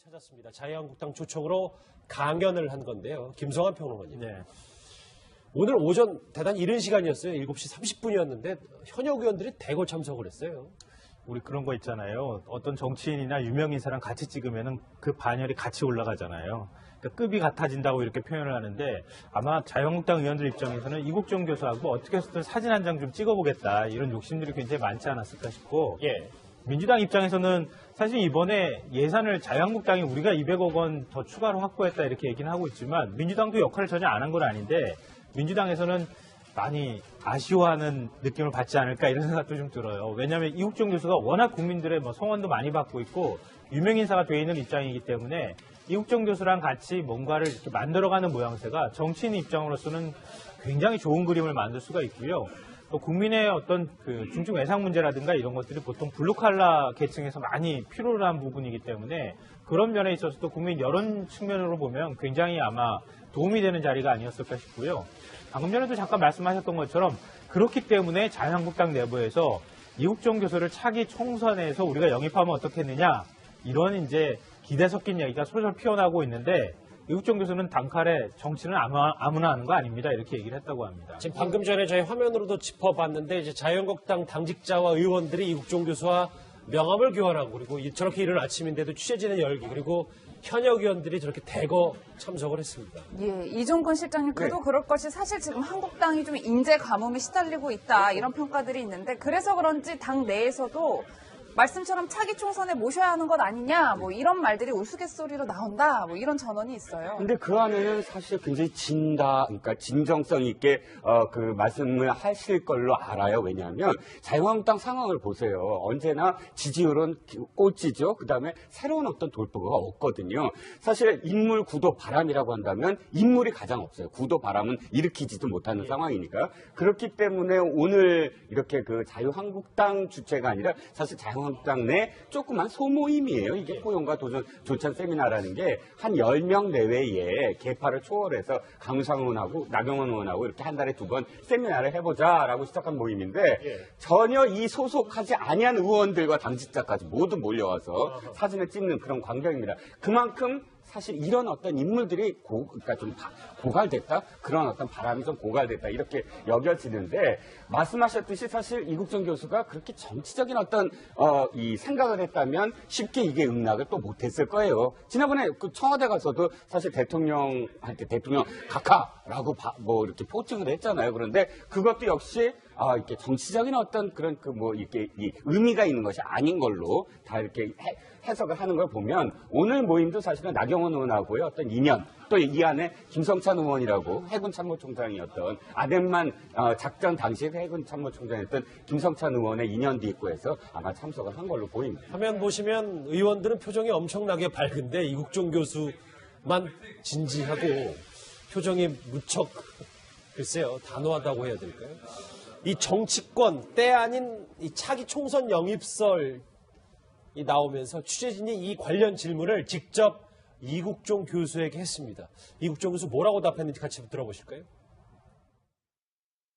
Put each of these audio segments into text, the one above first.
찾았습니다. 자유한국당 초청으로 강연을 한 건데요. 김성환 평론가님. 네. 오늘 오전 대단히 이른 시간이었어요. 7시 30분이었는데 현역 의원들이 대거 참석을 했어요. 우리 그런 거 있잖아요. 어떤 정치인이나 유명 인사랑 같이 찍으면은 그 반열이 같이 올라가잖아요. 그러니까 급이 같아진다고 이렇게 표현을 하는데 아마 자유한국당 의원들 입장에서는 이국종 교수하고 어떻게 해서든 사진 한 장 좀 찍어보겠다 이런 욕심들이 굉장히 많지 않았을까 싶고 예. 민주당 입장에서는 사실 이번에 예산을 자유한국당이 우리가 200억 원 더 추가로 확보했다 이렇게 얘기는 하고 있지만 민주당도 역할을 전혀 안 한 건 아닌데 민주당에서는 많이 아쉬워하는 느낌을 받지 않을까 이런 생각도 좀 들어요. 왜냐하면 이국종 교수가 워낙 국민들의 성원도 많이 받고 있고 유명인사가 돼 있는 입장이기 때문에 이국종 교수랑 같이 뭔가를 이렇게 만들어가는 모양새가 정치인 입장으로서는 굉장히 좋은 그림을 만들 수가 있고요. 또 국민의 어떤 그 중증 외상 문제라든가 이런 것들이 보통 블루칼라 계층에서 많이 필요로 한 부분이기 때문에 그런 면에 있어서도 국민 여론 측면으로 보면 굉장히 아마 도움이 되는 자리가 아니었을까 싶고요. 방금 전에도 잠깐 말씀하셨던 것처럼 그렇기 때문에 자유한국당 내부에서 이국종 교수를 차기 총선에서 우리가 영입하면 어떻겠느냐 이런 이제 기대 섞인 얘기가 솔솔 피어나고 있는데 이국종 교수는 단칼에 정치는 아무나 하는 거 아닙니다. 이렇게 얘기를 했다고 합니다. 지금 방금 전에 저희 화면으로도 짚어봤는데 이제 자유한국당 당직자와 의원들이 이국종 교수와 명함을 교환하고 그리고 저렇게 이른 아침인데도 취재진의 열기 그리고 현역 의원들이 저렇게 대거 참석을 했습니다. 예, 이종근 실장님 그래도 그럴 것이 사실 지금 한국당이 좀 인재 가뭄에 시달리고 있다 이런 평가들이 있는데 그래서 그런지 당 내에서도 말씀처럼 차기 총선에 모셔야 하는 것 아니냐, 이런 말들이 우스갯소리로 나온다, 이런 전언이 있어요. 근데 그 안에는 사실 굉장히 그러니까 진정성 있게 그 말씀을 하실 걸로 알아요. 왜냐하면 자유한국당 상황을 보세요. 언제나 지지율은 꼴찌죠. 그 다음에 새로운 어떤 돌파가 없거든요. 사실 인물, 구도, 바람이라고 한다면 인물이 가장 없어요. 구도, 바람은 일으키지도 못하는 상황이니까. 그렇기 때문에 오늘 이렇게 그 자유한국당 주체가 아니라 사실 자유한국당 내 조그만 소모임이에요. 이게 포용과 조찬 세미나라는 게 한 10명 내외에 계파를 초월해서 강우상 의원하고 나경원 의원하고 이렇게 한 달에 2번 세미나를 해보자라고 시작한 모임인데 전혀 이 소속하지 아니한 의원들과 당직자까지 모두 몰려와서 사진을 찍는 그런 광경입니다. 그만큼 사실 이런 어떤 인물들이 그러니까 좀 고갈됐다? 그런 어떤 바람이 좀 고갈됐다. 이렇게 여겨지는데, 말씀하셨듯이 사실 이국종 교수가 그렇게 정치적인 어떤, 이 생각을 했다면 쉽게 이게 응낙을 또 못했을 거예요. 지난번에 그 청와대 가서도 사실 대통령한테 대통령 각하라고 이렇게 포칭을 했잖아요. 그런데 그것도 역시 이렇게 정치적인 어떤 그런 이렇게 이 의미가 있는 것이 아닌 걸로 다 이렇게 해석을 하는 걸 보면 오늘 모임도 사실은 나경원 의원하고의 어떤 인연 또 이 안에 김성찬 의원이라고 해군 참모총장이었던 아덴만 작전 당시 해군 참모총장이었던 김성찬 의원의 인연도 있고 해서 아마 참석을 한 걸로 보입니다. 화면 보시면 의원들은 표정이 엄청나게 밝은데 이국종 교수만 진지하고 표정이 무척 글쎄요 단호하다고 해야 될까요? 이 정치권 때 아닌 이 차기 총선 영입설이 나오면서 취재진이 이 관련 질문을 직접 이국종 교수에게 했습니다. 이국종 교수 뭐라고 답했는지 같이 들어보실까요?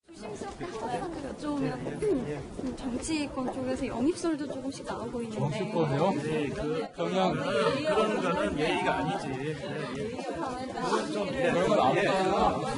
조심스럽게 하나만 더 여쭤보면 정치권 쪽에서 영입설도 조금씩 나오고 있는데 정치권이요? 네, 그냥 그런 거는 예의가 아니지. 그건 좀 그런 거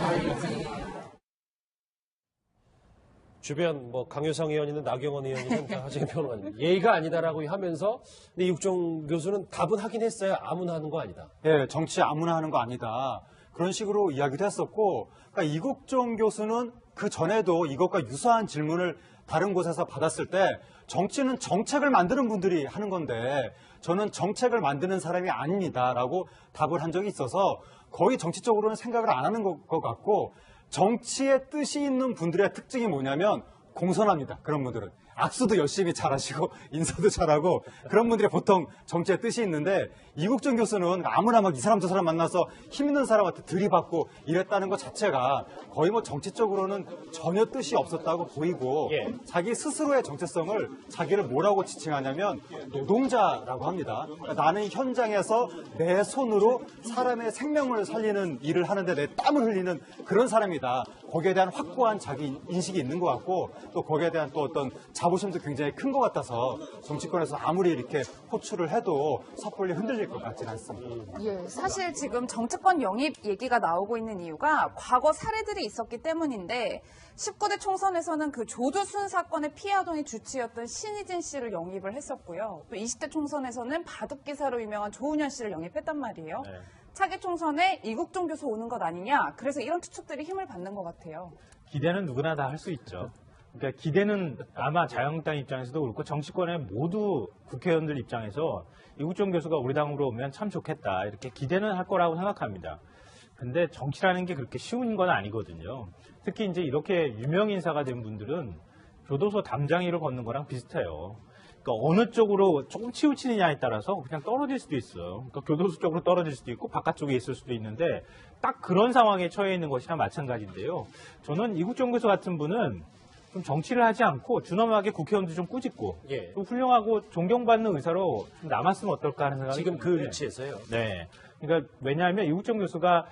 주변 강효상 의원이든 나경원 의원이든 다 하정희 평론가님 예의가 아니다라고 하면서 근데 이국종 교수는 답은 하긴 했어요. 아무나 하는 거 아니다. 예, 정치 아무나 하는 거 아니다. 그런 식으로 이야기도 했었고 그러니까 이국종 교수는 그 전에도 이것과 유사한 질문을 다른 곳에서 받았을 때 정치는 정책을 만드는 분들이 하는 건데 저는 정책을 만드는 사람이 아닙니다라고 답을 한 적이 있어서 거의 정치적으로는 생각을 안 하는 것 같고 정치에 뜻이 있는 분들의 특징이 뭐냐면 공손합니다. 그런 분들은. 악수도 열심히 잘하시고 인사도 잘하고 그런 분들이 보통 정치에 뜻이 있는데 이국종 교수는 아무나 이 사람 저 사람 만나서 힘 있는 사람한테 들이받고 이랬다는 것 자체가 거의 정치적으로는 전혀 뜻이 없었다고 보이고 자기 스스로의 정체성을 자기를 뭐라고 지칭하냐면 노동자라고 합니다. 그러니까 나는 현장에서 내 손으로 사람의 생명을 살리는 일을 하는데 내 땀을 흘리는 그런 사람이다. 거기에 대한 확고한 자기 인식이 있는 것 같고 또 거기에 대한 또 어떤 자부심도 굉장히 큰 것 같아서 정치권에서 아무리 이렇게 호출을 해도 섣불리 흔들릴 것 같지는 않습니다. 예, 사실 지금 정치권 영입 얘기가 나오고 있는 이유가 과거 사례들이 있었기 때문인데 19대 총선에서는 그 조두순 사건의 피해 아동이 주치였던 신희진 씨를 영입을 했었고요. 또 20대 총선에서는 바둑기사로 유명한 조은현 씨를 영입했단 말이에요. 네. 차기 총선에 이국종 교수 오는 것 아니냐. 그래서 이런 추측들이 힘을 받는 것 같아요. 기대는 누구나 다 할 수 있죠. 그러니까 기대는 아마 자유한국당 입장에서도 그렇고 정치권의 모두 국회의원들 입장에서 이국종 교수가 우리 당으로 오면 참 좋겠다 이렇게 기대는 할 거라고 생각합니다. 근데 정치라는 게 그렇게 쉬운 건 아니거든요. 특히 이제 이렇게 유명 인사가 된 분들은 교도소 담장이를 걷는 거랑 비슷해요. 그러니까 어느 쪽으로 조금 치우치느냐에 따라서 그냥 떨어질 수도 있어요. 그러니까 교도소 쪽으로 떨어질 수도 있고 바깥쪽에 있을 수도 있는데 딱 그런 상황에 처해 있는 것이나 마찬가지인데요. 저는 이국종 교수 같은 분은 좀 정치를 하지 않고 준엄하게 국회의원도 좀 꾸짖고 예. 좀 훌륭하고 존경받는 의사로 좀 남았으면 어떨까 하는 생각이 지금 그 드는데 위치에서요. 네. 그러니까 왜냐하면 이국종 교수가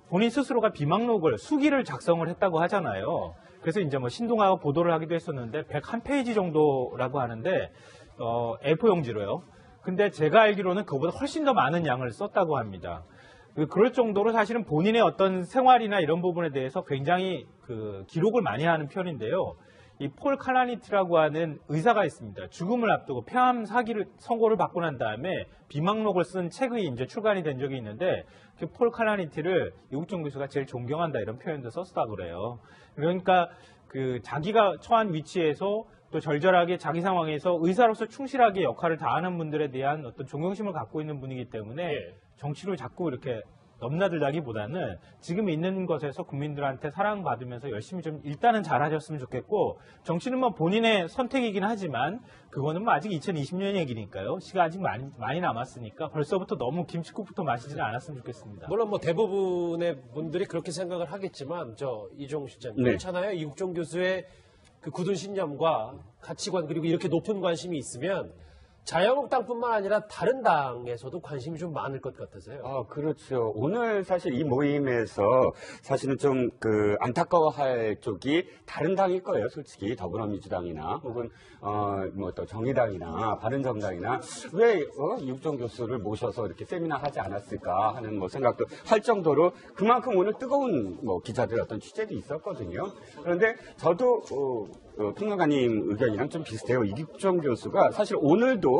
본인 스스로가 비망록을 수기를 작성을 했다고 하잖아요. 그래서 이제 뭐 신동아가 보도를 하기도 했었는데 101페이지 정도라고 하는데 A4 용지로요. 근데 제가 알기로는 그거보다 훨씬 더 많은 양을 썼다고 합니다. 그럴 정도로 사실은 본인의 어떤 생활이나 이런 부분에 대해서 굉장히 그 기록을 많이 하는 편인데요. 이 폴 칼라니트라고 하는 의사가 있습니다. 죽음을 앞두고 폐암 선고를 받고 난 다음에 비망록을 쓴 책이 이제 출간이 된 적이 있는데 그 폴 칼라니트를 이국종 교수가 제일 존경한다 이런 표현도 썼다 그래요. 그러니까 그 자기가 처한 위치에서 또 절절하게 자기 상황에서 의사로서 충실하게 역할을 다하는 분들에 대한 어떤 존경심을 갖고 있는 분이기 때문에 예. 정치를 자꾸 이렇게 넘나들다기보다는 지금 있는 것에서 국민들한테 사랑받으면서 열심히 좀 일단은 잘하셨으면 좋겠고 정치는 뭐 본인의 선택이긴 하지만 그거는 뭐 아직 2020년 얘기니까요. 시간 아직 많이 남았으니까 벌써부터 너무 김치국부터 마시지는 않았으면 좋겠습니다. 물론 뭐 대부분의 분들이 그렇게 생각을 하겠지만 이종 실장님 네. 그렇잖아요. 이국종 교수의 그 굳은 신념과 가치관 그리고 이렇게 높은 관심이 있으면 자유한국당뿐만 아니라 다른 당에서도 관심이 좀 많을 것 같아서요. 아, 그렇죠. 오늘 사실 이 모임에서 사실은 좀 안타까워할 쪽이 다른 당일 거예요. 솔직히 더불어민주당이나 혹은 뭐 또 정의당이나 바른정당이나 왜 이국종 교수를 모셔서 이렇게 세미나 하지 않았을까 하는 뭐 생각도 할 정도로 그만큼 오늘 뜨거운 뭐 기자들 어떤 취재도 있었거든요. 그런데 저도 평론가님 의견이랑 좀 비슷해요. 이국종 교수가 사실 오늘도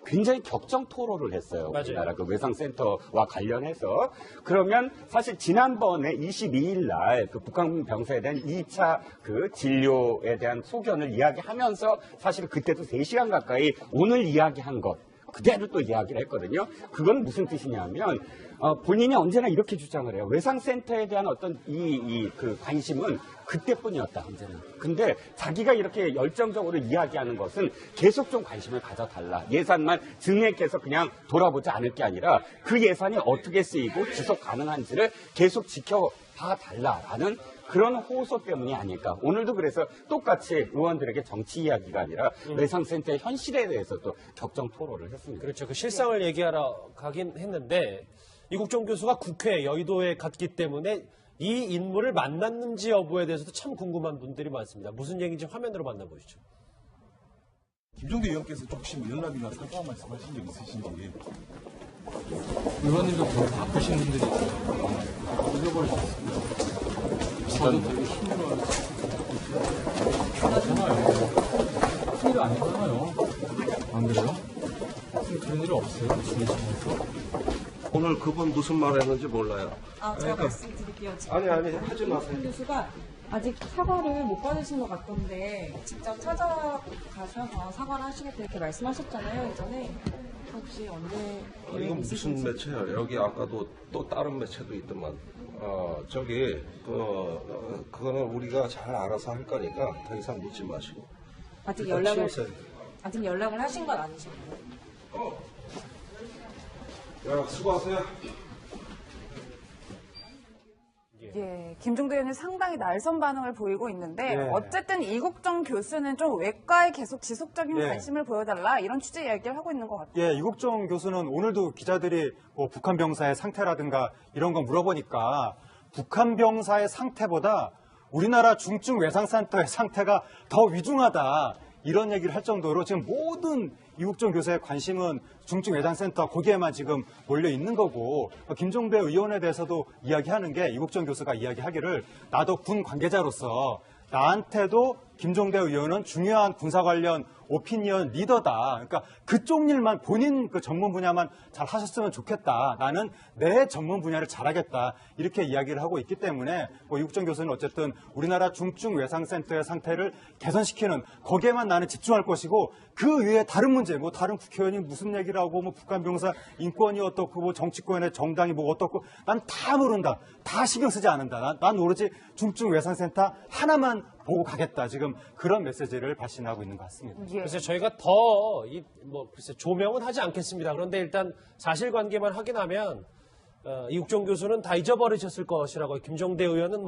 굉장히 격정 토론을 했어요. 맞아요. 우리나라 그 외상센터와 관련해서. 그러면 사실 지난번에 22일 날 그 북한 병사에 대한 2차 그 진료에 대한 소견을 이야기하면서 사실 그때도 3시간 가까이 오늘 이야기한 것 그대로 또 이야기를 했거든요. 그건 무슨 뜻이냐면 본인이 언제나 이렇게 주장을 해요. 외상센터에 대한 어떤 그 관심은 그때뿐이었다, 언제나. 근데 자기가 이렇게 열정적으로 이야기하는 것은 계속 좀 관심을 가져달라. 예산만 증액해서 그냥 돌아보지 않을 게 아니라 그 예산이 어떻게 쓰이고 지속 가능한지를 계속 지켜봐달라라는 그런 호소 때문이 아닐까. 오늘도 그래서 똑같이 의원들에게 정치 이야기가 아니라 외상센터의 현실에 대해서 또 격정 토론을 했습니다. 그렇죠. 그 실상을 얘기하러 가긴 했는데 이국종 교수가 국회 여의도에 갔기 때문에 이 인물을 만났는지 여부에 대해서도 참 궁금한 분들이 많습니다. 무슨 얘기인지 화면으로 만나보시죠. 김종대 의원께서 혹시 연락이나 사과 말씀하신 적 있으신지. 의원님도 더 바쁘신 분들이 있어요. 잊어버리셨습니다. 저도 되게 힘들어하잖아요. 무슨 일 아니잖아요. 안 그래요? 무슨 그런 일 없어요. 지내시면서. 오늘 그분 무슨 말 했는지 몰라요. 제가 말씀드릴게요. 아니, 하지 마세요. 임 교수가 아직 사과를 못 받으신 것 같던데 직접 찾아가셔서 사과를 하시겠다 이렇게 말씀하셨잖아요, 예전에. 혹시 언제 이건 무슨 매체예요? 여기 아까도 또 다른 매체도 있더만. 그거는 우리가 잘 알아서 할 거니까 더 이상 묻지 마시고. 아직 일단 치우세요. 연락을 하신 건 아니신가요? 야, 수고하세요. 예, 김종대 의원이 상당히 날선 반응을 보이고 있는데 예. 어쨌든 이국종 교수는 좀 외과에 계속 지속적인 예. 관심을 보여달라 이런 취재 이야기를 하고 있는 것 같아요. 예, 이국종 교수는 오늘도 기자들이 뭐 북한 병사의 상태라든가 이런 거 물어보니까 북한 병사의 상태보다 우리나라 중증 외상센터의 상태가 더 위중하다. 이런 얘기를 할 정도로 지금 모든 이국종 교수의 관심은 중증 외상센터 거기에만 지금 몰려 있는 거고, 김종대 의원에 대해서도 이야기하는 게 이국종 교수가 이야기하기를 나도 군 관계자로서 나한테도 김종대 의원은 중요한 군사 관련 오피니언 리더다. 그러니까 그쪽 일만 본인 그 전문 분야만 잘 하셨으면 좋겠다. 나는 내 전문 분야를 잘하겠다. 이렇게 이야기를 하고 있기 때문에 이국종 교수는 어쨌든 우리나라 중증 외상센터의 상태를 개선시키는 거기에만 나는 집중할 것이고 그 외에 다른 문제, 다른 국회의원이 무슨 얘기를 하고 북한 병사 인권이 어떻고 정치권의 정당이 어떻고 난 다 모른다. 다 신경 쓰지 않는다. 난 오로지 중증 외상센터 하나만 보고 가겠다. 지금 그런 메시지를 발신하고 있는 것 같습니다. 그래서 저희가 더 글쎄 조명은 하지 않겠습니다. 그런데 일단 사실관계만 확인하면 이국종 교수는 다 잊어버리셨을 것이라고, 김종대 의원은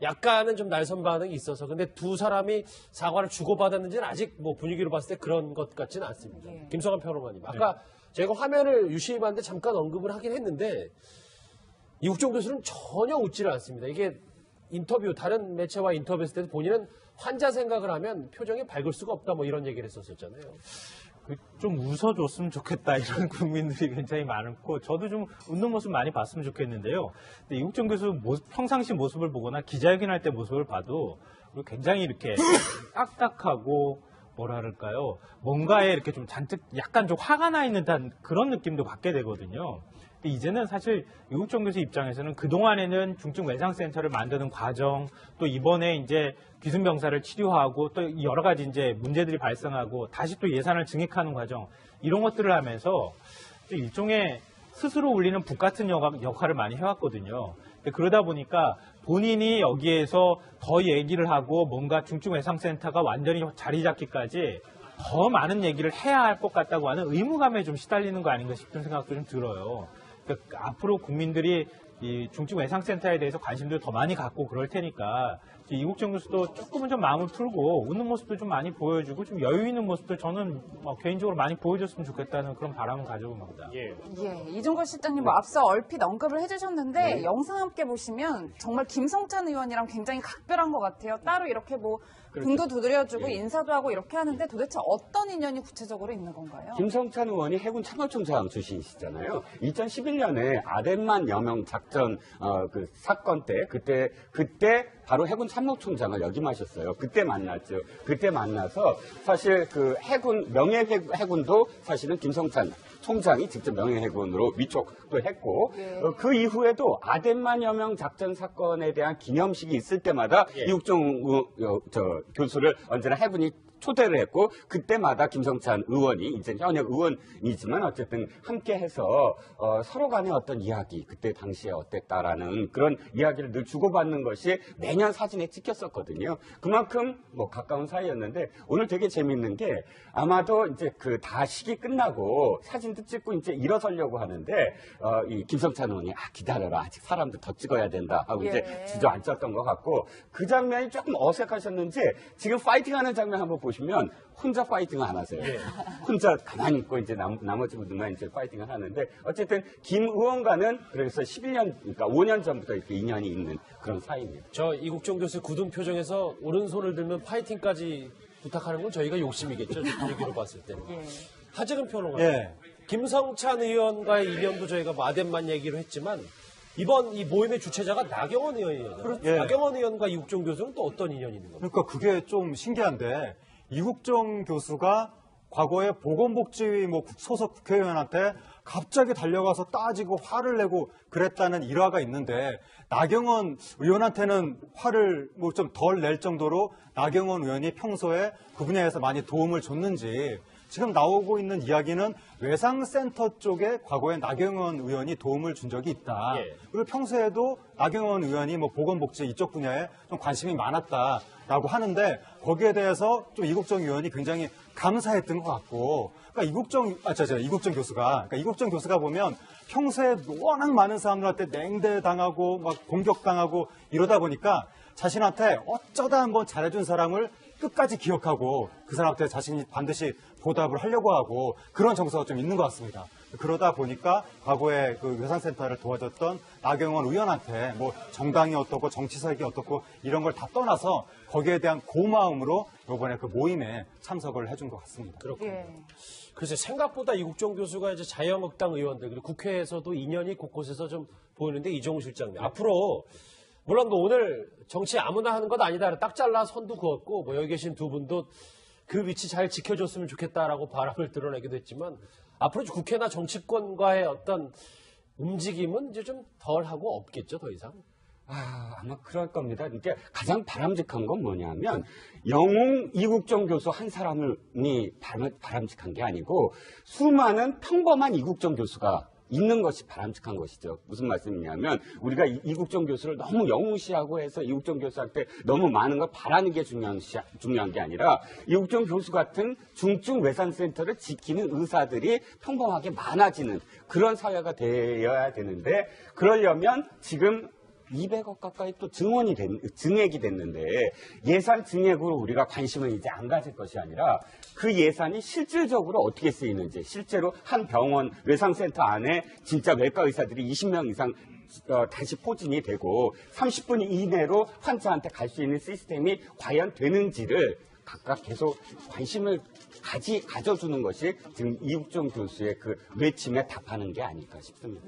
약간은 좀 날선 반응이 있어서, 근데 두 사람이 사과를 주고받았는지는 아직 분위기로 봤을 때 그런 것 같지는 않습니다. 김성환 평론가님, 아까 제가 화면을 유심히 봤는데 잠깐 언급을 하긴 했는데 이국종 교수는 전혀 웃지를 않습니다. 이게 다른 매체와 인터뷰했을 때도 본인은 환자 생각을 하면 표정이 밝을 수가 없다 이런 얘기를 했었잖아요. 좀 웃어줬으면 좋겠다 이런 국민들이 굉장히 많고, 저도 좀 웃는 모습 많이 봤으면 좋겠는데요. 근데 이국종 교수 평상시 모습을 보거나 기자회견할 때 모습을 봐도 굉장히 이렇게 딱딱하고 뭐랄까요, 뭔가에 이렇게 좀 잔뜩 약간 좀 화가 나 있는 듯한 그런 느낌도 받게 되거든요. 이제는 사실 이국종 교수 입장에서는 그동안에는 중증 외상센터를 만드는 과정, 또 이번에 이제 귀순병사를 치료하고 또 여러 가지 이제 문제들이 발생하고 다시 또 예산을 증액하는 과정, 이런 것들을 하면서 일종의 스스로 울리는 북 같은 역할을 많이 해왔거든요. 그러다 보니까 본인이 여기에서 더 얘기를 하고 뭔가 중증 외상센터가 완전히 자리 잡기까지 더 많은 얘기를 해야 할 것 같다고 하는 의무감에 좀 시달리는 거 아닌가 싶은 생각도 좀 들어요. 그러니까 앞으로 국민들이 이 중증 외상센터에 대해서 관심도 더 많이 갖고 그럴 테니까 이국종 교수도 조금은 좀 마음을 풀고 웃는 모습도 좀 많이 보여주고 좀 여유 있는 모습도 저는 개인적으로 많이 보여줬으면 좋겠다는 그런 바람을 가져본 겁니다. 이종걸 실장님 앞서 얼핏 언급을 해주셨는데 영상 함께 보시면 정말 김성찬 의원이랑 굉장히 각별한 것 같아요. 따로 이렇게 등도 두드려주고 인사도 하고 이렇게 하는데 도대체 어떤 인연이 구체적으로 있는 건가요? 김성찬 의원이 해군 참모총장 출신이시잖아요. 2011년에 아덴만 여명 작전 그 사건 때 그때 바로 해군 참모총장을 역임하셨어요. 그때 만났죠. 그때 만나서 사실 그 명예해군도 사실은 김성찬 총장이 직접 명예해군으로 위촉도 했고, 그 이후에도 아덴만 여명 작전 사건에 대한 기념식이 있을 때마다 이국종 교수를 언제나 해군이 초대를 했고, 그때마다 김성찬 의원이 이제 현역 의원이지만 어쨌든 함께해서 서로 간의 어떤 이야기, 그때 당시에 어땠다라는 그런 이야기를 늘 주고받는 것이 매년 사진에 찍혔었거든요. 그만큼 가까운 사이였는데, 오늘 되게 재밌는 게 아마도 이제 다 시기 끝나고 사진도 찍고 이제 일어서려고 하는데 이 김성찬 의원이 기다려라, 아직 사람들 더 찍어야 된다 하고 이제 주저앉았던 것 같고, 그 장면이 조금 어색하셨는지 지금 파이팅하는 장면 한번 보시면 혼자 파이팅을 안 하세요. 혼자 가만히 있고 이제 나머지 분들만 이제 파이팅을 하는데, 어쨌든 김 의원과는 그래서 11년, 그러니까 5년 전부터 이렇게 인연이 있는 그런 사이입니다. 저 이국종 교수의 굳은 표정에서 오른손을 들면 파이팅까지 부탁하는 건 저희가 욕심이겠죠. 분위기로 봤을 때는. 하재근 평론가. 김성찬 의원과의 인연도 저희가 아덴만 얘기로 했지만 이번 이 모임의 주최자가 나경원 의원이에요. 나경원 의원과 이국종 교수는 또 어떤 인연이 있는 겁니까? 그러니까 그게 좀 신기한데, 이국종 교수가 과거에 보건복지위 소속 국회의원한테 갑자기 달려가서 따지고 화를 내고 그랬다는 일화가 있는데, 나경원 의원한테는 화를 좀 덜 낼 정도로 나경원 의원이 평소에 그 분야에서 많이 도움을 줬는지, 지금 나오고 있는 이야기는 외상센터 쪽에 과거에 나경원 의원이 도움을 준 적이 있다. 그리고 평소에도 나경원 의원이 보건복지 이쪽 분야에 좀 관심이 많았다라고 하는데, 거기에 대해서 좀 이국종 의원이 굉장히 감사했던 것 같고, 그러니까 이국종 교수가 보면 평소에 워낙 많은 사람들한테 냉대당하고 공격당하고 이러다 보니까 자신한테 어쩌다 한번 잘해준 사람을 끝까지 기억하고 그 사람한테 자신이 반드시 보답을 하려고 하고 그런 정서가 좀 있는 것 같습니다. 그러다 보니까 과거에 그 외상센터를 도와줬던 나경원 의원한테 뭐 정당이 어떻고 정치색이 어떻고 이런 걸 다 떠나서 거기에 대한 고마움으로 이번에 그 모임에 참석을 해준 것 같습니다. 그렇군요. 예. 글쎄 생각보다 이국종 교수가 이제 자유한국당 의원들 그리고 국회에서도 인연이 곳곳에서 좀 보이는데 이종우 실장님 앞으로 물론 뭐 오늘 정치 아무나 하는 것 아니다 딱 잘라 선도 그었고 뭐 여기 계신 두 분도 그 위치 잘 지켜줬으면 좋겠다라고 바람을 드러내기도 했지만 앞으로 국회나 정치권과의 어떤 움직임은 이제 좀 덜하고 없겠죠 더 이상. 아마 그럴 겁니다. 이게 가장 바람직한 건 뭐냐면 영웅 이국종 교수 한 사람이 바람직한 게 아니고 수많은 평범한 이국종 교수가 있는 것이 바람직한 것이죠. 무슨 말씀이냐면 우리가 이국종 교수를 너무 영웅시하고 해서 이국종 교수한테 너무 많은 걸 바라는 게 중요한 게 아니라 이국종 교수 같은 중증 외상센터를 지키는 의사들이 평범하게 많아지는 그런 사회가 되어야 되는데 그러려면 지금 200억 가까이 또 증액이 됐는데 예산 증액으로 우리가 관심을 이제 안 가질 것이 아니라 그 예산이 실질적으로 어떻게 쓰이는지 실제로 한 병원 외상센터 안에 진짜 외과 의사들이 20명 이상 다시 포진이 되고 30분 이내로 환자한테 갈 수 있는 시스템이 과연 되는지를 각각 계속 관심을 가져주는 것이 지금 이국종 교수의 그 외침에 답하는 게 아닐까 싶습니다.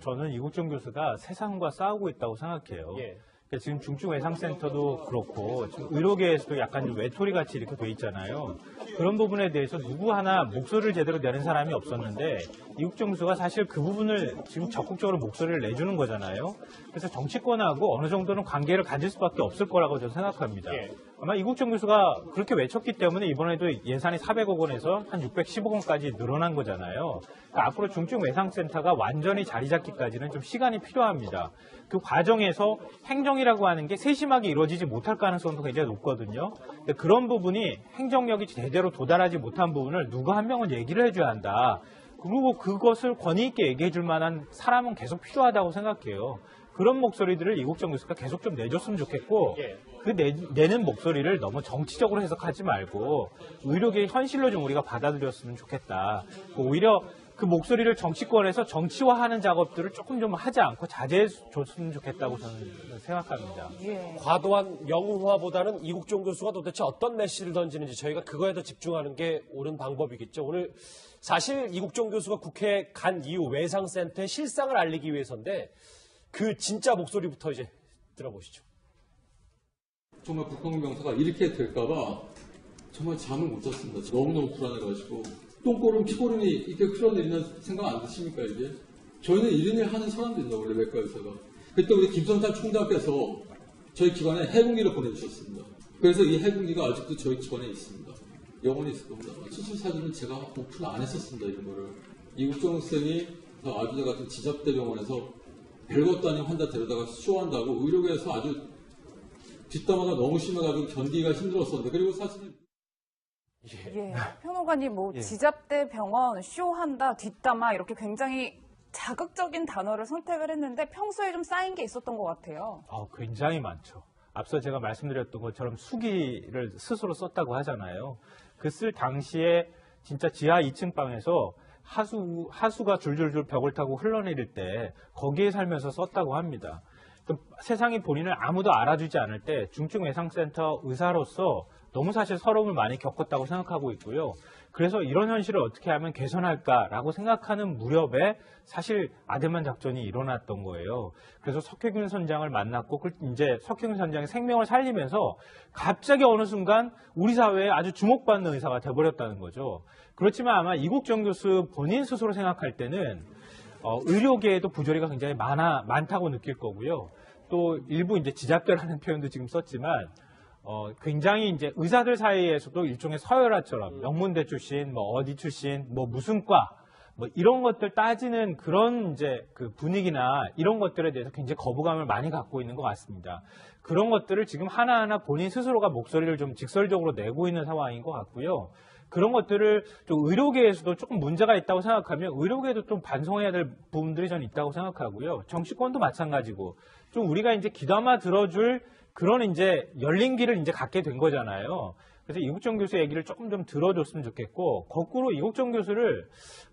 저는 이국종 교수가 세상과 싸우고 있다고 생각해요. 예. 그러니까 지금 중증외상센터도 그렇고 지금 의료계에서도 약간 좀 외톨이 같이 이렇게 돼 있잖아요. 그런 부분에 대해서 누구 하나 목소리를 제대로 내는 사람이 없었는데 이국종 교수가 사실 그 부분을 지금 적극적으로 목소리를 내주는 거잖아요. 그래서 정치권하고 어느 정도는 관계를 가질 수밖에 없을 거라고 저는 생각합니다. 아마 이국종 교수가 그렇게 외쳤기 때문에 이번에도 예산이 400억 원에서 한 610억 원까지 늘어난 거잖아요. 그러니까 앞으로 중증외상센터가 완전히 자리 잡기까지는 좀 시간이 필요합니다. 그 과정에서 행정이라고 하는 게 세심하게 이루어지지 못할 가능성도 굉장히 높거든요. 근데 그런 부분이 행정력이 제대로 도달하지 못한 부분을 누가 한 명은 얘기를 해줘야 한다. 그리고 그것을 권위 있게 얘기해 줄 만한 사람은 계속 필요하다고 생각해요. 그런 목소리들을 이국종 교수가 계속 좀 내줬으면 좋겠고 그 내는 목소리를 너무 정치적으로 해석하지 말고 의료계의 현실로 좀 우리가 받아들였으면 좋겠다. 오히려 그 목소리를 정치권에서 정치화하는 작업들을 조금 좀 하지 않고 자제해 줬으면 좋겠다고 저는 생각합니다. 과도한 영웅화보다는 이국종 교수가 도대체 어떤 메시지를 던지는지 저희가 그거에 더 집중하는 게 옳은 방법이겠죠. 오늘 사실 이국종 교수가 국회에 간 이후 외상센터의 실상을 알리기 위해서인데 그 진짜 목소리부터 이제 들어보시죠. 정말 국방병사가 이렇게 될까봐 정말 잠을 못 잤습니다. 너무너무 불안해가지고 똥꼬름 피고름이 이렇게 흘러내리는 생각 안 드십니까 이게? 저희는 이런 일 하는 사람들입니다. 원래 외과 의사가. 그때 우리 김성탄 총장께서 저희 기관에 해군기를 보내주셨습니다. 그래서 이 해군기가 아직도 저희 기관에 있습니다. 영원히 있을 겁니다. 수술 사진은 제가 오픈 안 했었습니다. 이런 거를. 이국종 학생이 아주자 같은 지잡대병원에서 별것도 아닌 환자 데려다가 쇼한다고 의료계에서 아주 뒷담화가 너무 심해가지고 견디기가 힘들었었는데 그리고 사실 평론가님 지잡대 병원 쇼한다 뒷담화 이렇게 굉장히 자극적인 단어를 선택을 했는데 평소에 좀 쌓인 게 있었던 것 같아요. 굉장히 많죠. 앞서 제가 말씀드렸던 것처럼 수기를 스스로 썼다고 하잖아요. 그 쓸 당시에 진짜 지하 2층 방에서 하수가 줄줄줄 벽을 타고 흘러내릴 때 거기에 살면서 썼다고 합니다. 세상이 본인을 아무도 알아주지 않을 때 중증외상센터 의사로서 너무 사실 서러움을 많이 겪었다고 생각하고 있고요. 그래서 이런 현실을 어떻게 하면 개선할까라고 생각하는 무렵에 사실 아데만 작전이 일어났던 거예요. 그래서 석혜균 선장을 만났고 이제 석혜균 선장의 생명을 살리면서 갑자기 어느 순간 우리 사회에 아주 주목받는 의사가 돼버렸다는 거죠. 그렇지만 아마 이국종 교수 본인 스스로 생각할 때는 의료계에도 부조리가 굉장히 많다고 느낄 거고요. 또 일부 이제 지잡대라는 표현도 지금 썼지만 굉장히 이제 의사들 사이에서도 일종의 서열화처럼 명문대 출신, 어디 출신, 무슨 과, 이런 것들 따지는 그런 이제 그 분위기나 이런 것들에 대해서 굉장히 거부감을 많이 갖고 있는 것 같습니다. 그런 것들을 지금 하나하나 본인 스스로가 목소리를 좀 직설적으로 내고 있는 상황인 것 같고요. 그런 것들을 좀 의료계에서도 조금 문제가 있다고 생각하면 의료계도 좀 반성해야 될 부분들이 저는 있다고 생각하고요. 정치권도 마찬가지고 좀 우리가 이제 귀담아 들어줄 그런 이제 열린 길을 이제 갖게 된 거잖아요. 그래서 이국정 교수 얘기를 조금 좀 들어줬으면 좋겠고, 거꾸로 이국정 교수를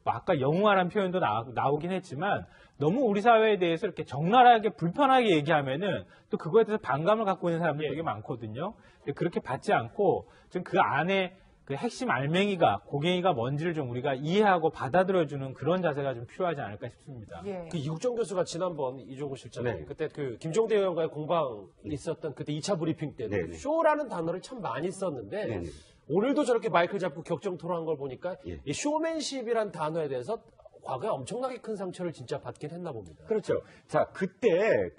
뭐 아까 영웅화라는 표현도 나오긴 했지만 너무 우리 사회에 대해서 이렇게 적나라하게 불편하게 얘기하면은 또 그거에 대해서 반감을 갖고 있는 사람들이 되게 많거든요. 그렇게 받지 않고 좀 그 안에 그 핵심 알맹이가, 고갱이가 뭔지를 좀 우리가 이해하고 받아들여주는 그런 자세가 좀 필요하지 않을까 싶습니다. 예. 그 이국정 교수가 지난번 이종호 실장님 네. 그때 그 김종대 의원과의 공방 있었던 그때 2차 브리핑 때도 네, 네. 쇼라는 단어를 참 많이 썼는데 네, 네. 오늘도 저렇게 마이크를 잡고 격정 토론한 걸 보니까 예. 이 쇼맨십이란 단어에 대해서 과거에 엄청나게 큰 상처를 진짜 받긴 했나 봅니다. 그렇죠. 자, 그때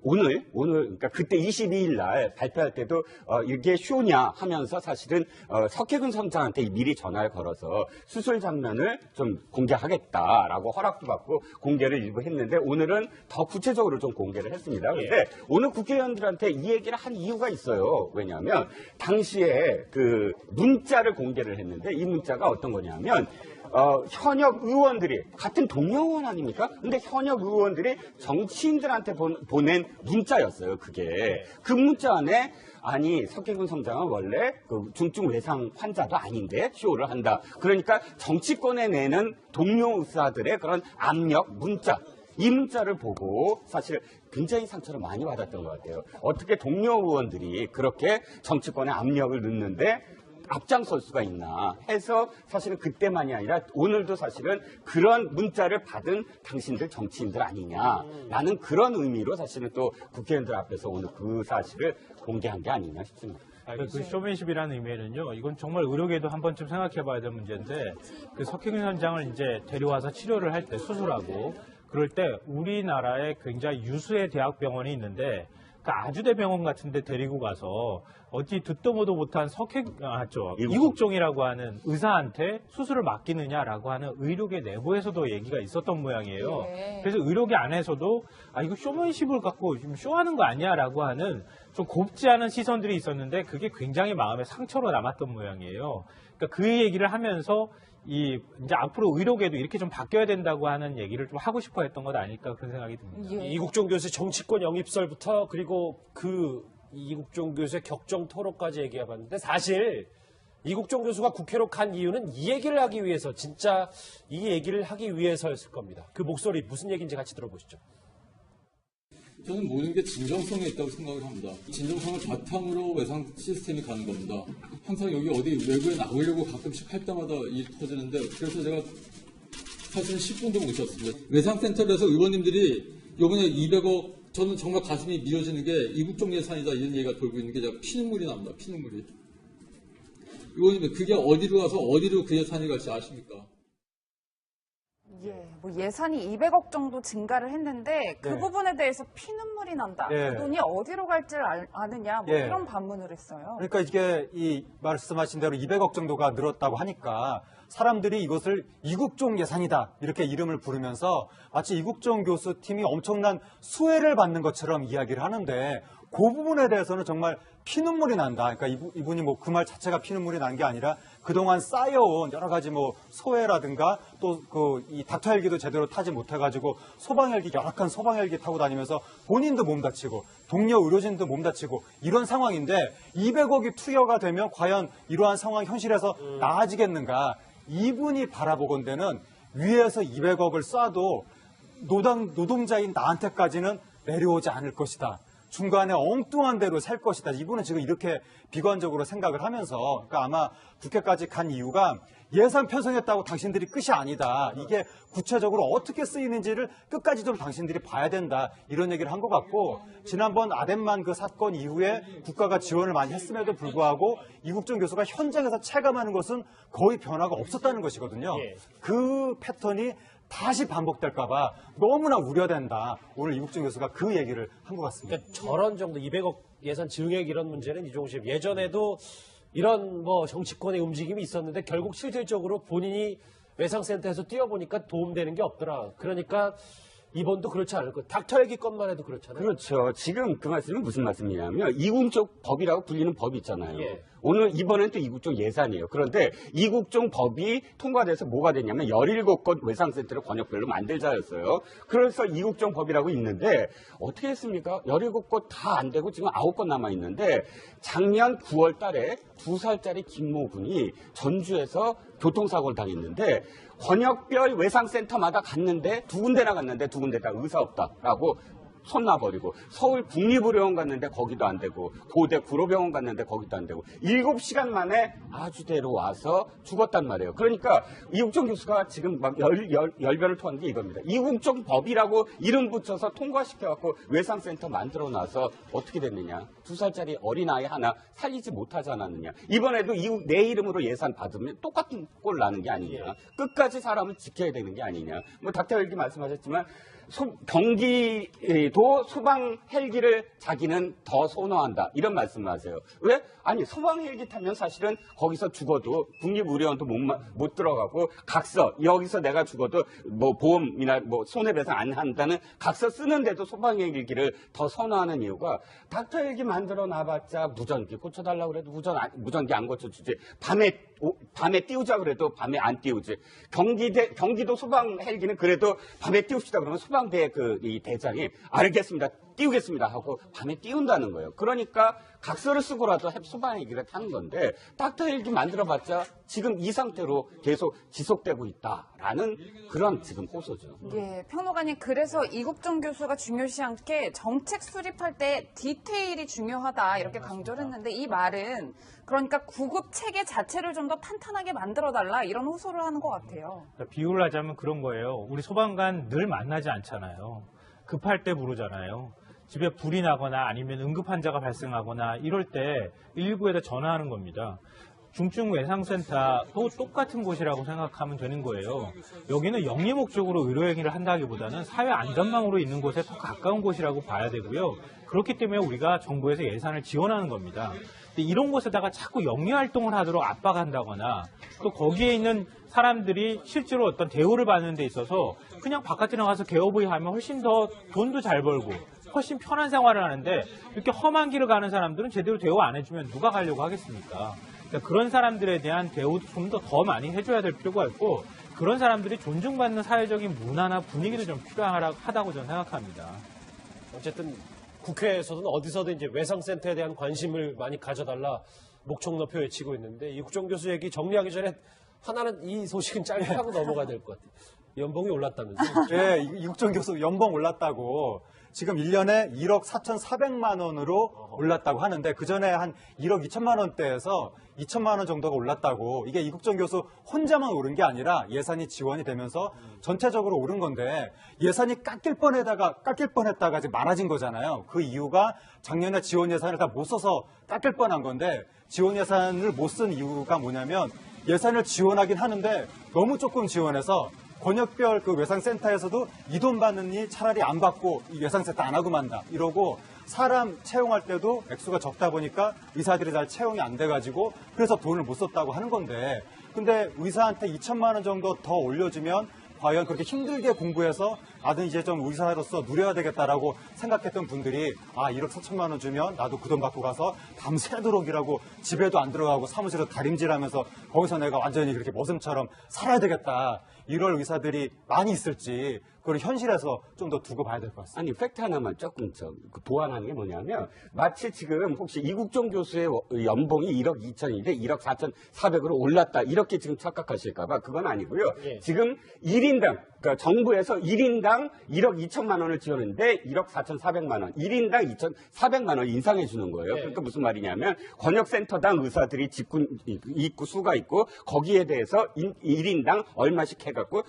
오늘 그러니까 그때 22일 날 발표할 때도 이게 쇼냐 하면서 사실은 석혜근 선장한테 미리 전화를 걸어서 수술 장면을 좀 공개하겠다라고 허락도 받고 공개를 일부 했는데 오늘은 더 구체적으로 좀 공개를 했습니다. 그런데 오늘 국회의원들한테 이 얘기를 한 이유가 있어요. 왜냐하면 당시에 그 문자를 공개를 했는데 이 문자가 어떤 거냐면 현역 의원들이 같은 동료 의원 아닙니까? 근데 현역 의원들이 정치인들한테 보낸 문자였어요. 그게 그 문자 안에 아니 석혜근 선장은 원래 그 중증 외상 환자도 아닌데 쇼를 한다. 그러니까 정치권에 내는 동료 의사들의 그런 압력 문자. 이 문자를 보고 사실 굉장히 상처를 많이 받았던 것 같아요. 어떻게 동료 의원들이 그렇게 정치권에 압력을 넣는데 앞장설 수가 있나 해서 사실은 그때만이 아니라 오늘도 사실은 그런 문자를 받은 당신들 정치인들 아니냐라는 그런 의미로 사실은 또 국회의원들 앞에서 오늘 그 사실을 공개한 게 아니냐 싶습니다. 그 쇼맨십이라는 의미는요, 이건 정말 의료계도 한 번쯤 생각해 봐야 될 문제인데, 그 석혜근 선장을 이제 데려와서 치료를 할 때, 수술하고, 그럴 때 우리나라에 굉장히 유수의 대학병원이 있는데, 그 아주대병원 같은 데 데리고 가서 어찌 듣도 보도 못한 이국종이라고 하는 의사한테 수술을 맡기느냐라고 하는 의료계 내부에서도 얘기가 있었던 모양이에요. 네. 그래서 의료계 안에서도 이거 쇼맨십을 갖고 지금 쇼하는 거 아니야라고 하는 좀 곱지 않은 시선들이 있었는데 그게 굉장히 마음에 상처로 남았던 모양이에요. 그러니까 그 얘기를 하면서 이제 앞으로 의료계도 이렇게 좀 바뀌어야 된다고 하는 얘기를 좀 하고 싶어 했던 것 아닐까 그런 생각이 듭니다. 예. 이국종 교수의 정치권 영입설부터 그리고 그 이국종 교수의 격정 토론까지 얘기해봤는데 사실 이국종 교수가 국회로 간 이유는 이 얘기를 하기 위해서 진짜 이 얘기를 하기 위해서였을 겁니다. 그 목소리 무슨 얘기인지 같이 들어보시죠. 저는 모든 게 진정성에 있다고 생각을 합니다. 진정성을 바탕으로 외상 시스템이 가는 겁니다. 항상 여기 어디 외부에 나오려고 가끔씩 할 때마다 일이 터지는데 그래서 제가 사실은 10분도 못 쉬었습니다. 외상센터에서 의원님들이 이번에 200억 저는 정말 가슴이 미어지는 게 이국종 예산이다 이런 얘기가 돌고 있는 게 제가 피눈물이 납니다. 피눈물이. 의원님 그게 어디로 가서 어디로 그 예산이 갈지 아십니까? 예, 뭐 예산이 200억 정도 증가를 했는데 그 네. 부분에 대해서 피눈물이 난다. 예. 그 돈이 어디로 갈지 아느냐 뭐 예. 이런 반문을 했어요. 그러니까 이게 이 말씀하신 대로 200억 정도가 늘었다고 하니까 사람들이 이것을 이국종 예산이다 이렇게 이름을 부르면서 마치 이국종 교수 팀이 엄청난 수혜를 받는 것처럼 이야기를 하는데 그 부분에 대해서는 정말 피눈물이 난다. 그러니까 이분이 뭐 그 말 자체가 피눈물이 난 게 아니라 그동안 쌓여온 여러 가지 뭐 소외라든가 또 그 이 닥터 헬기도 제대로 타지 못해가지고 소방헬기 열악한 소방헬기 타고 다니면서 본인도 몸 다치고 동료 의료진도 몸 다치고 이런 상황인데 200억이 투여가 되면 과연 이러한 상황 현실에서 나아지겠는가? 이분이 바라보건대는 위에서 200억을 쏴도 노동자인 나한테까지는 내려오지 않을 것이다. 중간에 엉뚱한 대로 살 것이다. 이분은 지금 이렇게 비관적으로 생각을 하면서 그러니까 아마 국회까지 간 이유가 예산 편성했다고 당신들이 끝이 아니다. 이게 구체적으로 어떻게 쓰이는지를 끝까지 좀 당신들이 봐야 된다. 이런 얘기를 한 것 같고 지난번 아덴만 그 사건 이후에 국가가 지원을 많이 했음에도 불구하고 이국종 교수가 현장에서 체감하는 것은 거의 변화가 없었다는 것이거든요. 그 패턴이 다시 반복될까봐 너무나 우려된다. 오늘 이국종 교수가 그 얘기를 한 것 같습니다. 그러니까 저런 정도 200억 예산 증액 이런 문제는 이종호 씨 예전에도 이런 뭐 정치권의 움직임이 있었는데 결국 실질적으로 본인이 외상센터에서 뛰어보니까 도움되는 게 없더라. 그러니까 이번도 그렇지 않을 것. 닥터 헬기 것만 해도 그렇잖아요. 그렇죠. 지금 그 말씀은 무슨 말씀이냐면 이군적 법이라고 불리는 법이 있잖아요. 예. 오늘 이번엔 또 이국종 예산이에요. 그런데 이국종 법이 통과돼서 뭐가 됐냐면 17곳 외상센터를 권역별로 만들자였어요. 그래서 이국종 법이라고 있는데 어떻게 했습니까? 17곳 다 안 되고 지금 9곳 남아 있는데 작년 9월 달에 2살짜리 김모 군이 전주에서 교통사고를 당했는데 권역별 외상센터마다 갔는데 두 군데나 갔는데 두 군데 다 의사 없다라고 손 놔버리고 서울 국립의료원 갔는데 거기도 안 되고 고대 구로병원 갔는데 거기도 안 되고 7시간 만에 아주대로 와서 죽었단 말이에요. 그러니까 이국종 교수가 지금 막 열변을 토한 게 이겁니다. 이국종 법이라고 이름 붙여서 통과시켜갖고 외상센터 만들어놔서 어떻게 됐느냐. 2살짜리 어린아이 하나 살리지 못하지 않았느냐. 이번에도 내 이름으로 예산 받으면 똑같은 꼴 나는 게 아니냐. 끝까지 사람을 지켜야 되는 게 아니냐. 뭐 닥터헬기 말씀하셨지만 경기도 소방 헬기를 자기는 더 선호한다. 이런 말씀을 하세요. 왜? 아니, 소방 헬기 타면 사실은 거기서 죽어도 국립의료원도 못 들어가고 각서, 여기서 내가 죽어도 뭐 보험이나 뭐 손해배상 안 한다는 각서 쓰는데도 소방 헬기를 더 선호하는 이유가 닥터 헬기 만들어 놔봤자 무전기 고쳐달라고 그래도 무전기 안 고쳐주지. 밤에 띄우자 그래도 밤에 안 띄우지. 경기도 소방 헬기는 그래도 밤에 띄웁시다 그러면 소방대 이 대장이 알겠습니다. 띄우겠습니다 하고 밤에 띄운다는 거예요. 그러니까 각서를 쓰고라도 소방 헬기를 타는 건데 닥터 헬기 만들어봤자 지금 이 상태로 계속 지속되고 있다라는 그런 지금 호소죠. 예, 평론가님 그래서 이국종 교수가 중요시한 게 정책 수립할 때 디테일이 중요하다 이렇게 강조를 했는데 이 말은 그러니까 구급 체계 자체를 좀 더 탄탄하게 만들어달라 이런 호소를 하는 것 같아요. 그러니까 비유를 하자면 그런 거예요. 우리 소방관 늘 만나지 않잖아요. 급할 때 부르잖아요. 집에 불이 나거나 아니면 응급 환자가 발생하거나 이럴 때 119에다 전화하는 겁니다. 중증 외상센터도 똑같은 곳이라고 생각하면 되는 거예요. 여기는 영리 목적으로 의료행위를 한다기보다는 사회 안전망으로 있는 곳에 더 가까운 곳이라고 봐야 되고요. 그렇기 때문에 우리가 정부에서 예산을 지원하는 겁니다. 근데 이런 곳에다가 자꾸 영리 활동을 하도록 압박한다거나 또 거기에 있는 사람들이 실제로 어떤 대우를 받는 데 있어서 그냥 바깥에 나가서 개업을 하면 훨씬 더 돈도 잘 벌고 훨씬 편한 생활을 하는데 이렇게 험한 길을 가는 사람들은 제대로 대우 안 해주면 누가 가려고 하겠습니까? 그러니까 그런 사람들에 대한 대우도 좀 더 많이 해줘야 될 필요가 있고 그런 사람들이 존중받는 사회적인 문화나 분위기도 좀 필요하다고 저는 생각합니다. 어쨌든 국회에서는 어디서든 이제 외상센터에 대한 관심을 많이 가져달라 목청 높여 외치고 있는데 이국종 교수 얘기 정리하기 전에 하나는 이 소식은 짧게 하고 넘어가야 될 것 같아요. 연봉이 올랐다면서요? 네, 이국종 교수 연봉 올랐다고 지금 1년에 1억 4,400만 원으로 올랐다고 하는데 그전에 한 1억 2천만 원대에서 2천만 원 정도가 올랐다고 이게 이국종 교수 혼자만 오른 게 아니라 예산이 지원이 되면서 전체적으로 오른 건데 예산이 깎일 뻔했다가 지금 많아진 거잖아요. 그 이유가 작년에 지원 예산을 다 못 써서 깎일 뻔한 건데 지원 예산을 못 쓴 이유가 뭐냐면 예산을 지원하긴 하는데 너무 조금 지원해서 권역별 그 외상센터에서도 이 돈 받느니 차라리 안 받고 이 외상센터 안 하고 만다 이러고 사람 채용할 때도 액수가 적다 보니까 의사들이 잘 채용이 안 돼가지고 그래서 돈을 못 썼다고 하는 건데 근데 의사한테 2천만 원 정도 더 올려주면 과연 그렇게 힘들게 공부해서 나도 이제 좀 의사로서 누려야 되겠다라고 생각했던 분들이 1억 4천만 원 주면 나도 그 돈 받고 가서 밤새도록 일하고 집에도 안 들어가고 사무실에서 다림질하면서 거기서 내가 완전히 그렇게 머슴처럼 살아야 되겠다. 이럴 의사들이 많이 있을지 그걸 현실에서 좀 더 두고 봐야 될 것 같습니다. 아니 팩트 하나만 조금 보완하는 게 뭐냐면 마치 지금 혹시 이국종 교수의 연봉이 1억 2천인데 1억 4,400으로 올랐다 이렇게 지금 착각하실까 봐 그건 아니고요. 예. 지금 1인당 그러니까 정부에서 1인당 1억 2천만 원을 지원했는데 1억 4,400만 원 1인당 2,400만 원 인상해 주는 거예요. 예. 그러니까 무슨 말이냐면 권역센터당 의사들이 있고 수가 있고 거기에 대해서 1인당 얼마씩 해갖고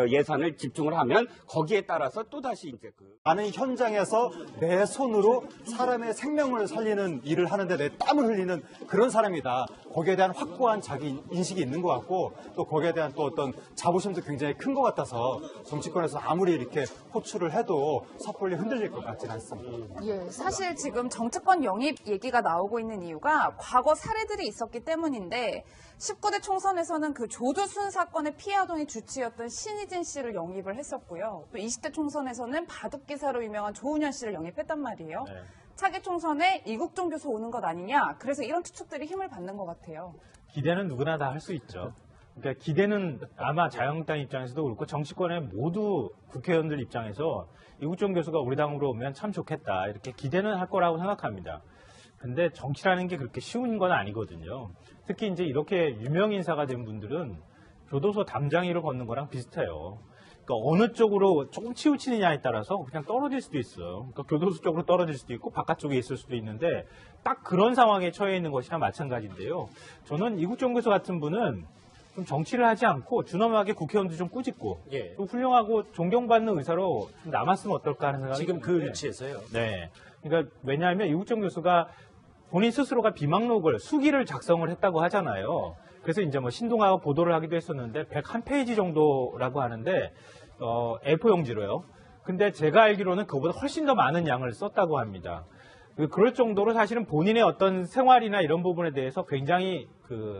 예산을 집중을 하면 거기에 따라서 또다시 이제 나는 현장에서 내 손으로 사람의 생명을 살리는 일을 하는데 내 땀을 흘리는 그런 사람이다. 거기에 대한 확고한 자기 인식이 있는 것 같고 또 거기에 대한 또 어떤 자부심도 굉장히 큰 것 같아서 정치권에서 아무리 이렇게 호출을 해도 섣불리 흔들릴 것 같지는 않습니다. 예, 사실 지금 정치권 영입 얘기가 나오고 있는 이유가 과거 사례들이 있었기 때문인데 19대 총선에서는 그 조두순 사건의 피해 아동이 주치였던 신희진 씨를 영입을 했었고요. 또 20대 총선에서는 바둑기사로 유명한 조은현 씨를 영입했단 말이에요. 네. 차기 총선에 이국종 교수 오는 것 아니냐. 그래서 이런 추측들이 힘을 받는 것 같아요. 기대는 누구나 다 할 수 있죠. 그러니까 기대는 아마 자유한국당 입장에서도 그렇고 정치권의 모두 국회의원들 입장에서 이국종 교수가 우리 당으로 오면 참 좋겠다. 이렇게 기대는 할 거라고 생각합니다. 근데 정치라는 게 그렇게 쉬운 건 아니거든요. 특히 이제 이렇게 유명 인사가 된 분들은 교도소 담장이를 걷는 거랑 비슷해요. 그러니까 어느 쪽으로 조금 치우치느냐에 따라서 그냥 떨어질 수도 있어요. 그러니까 교도소 쪽으로 떨어질 수도 있고 바깥쪽에 있을 수도 있는데 딱 그런 상황에 처해 있는 것이랑 마찬가지인데요. 저는 이국종 교수 같은 분은 좀 정치를 하지 않고 준엄하게 국회의원도 좀 꾸짖고 예. 또 훌륭하고 존경받는 의사로 좀 남았으면 어떨까 하는 생각이 지금 그 드는데. 위치에서요. 네. 그러니까 왜냐하면 이국종 교수가 본인 스스로가 비망록을 수기를 작성을 했다고 하잖아요. 그래서 이제 뭐 신동아가 보도를 하기도 했었는데 101페이지 정도라고 하는데 A4 용지로요. 근데 제가 알기로는 그보다 훨씬 더 많은 양을 썼다고 합니다. 그럴 정도로 사실은 본인의 어떤 생활이나 이런 부분에 대해서 굉장히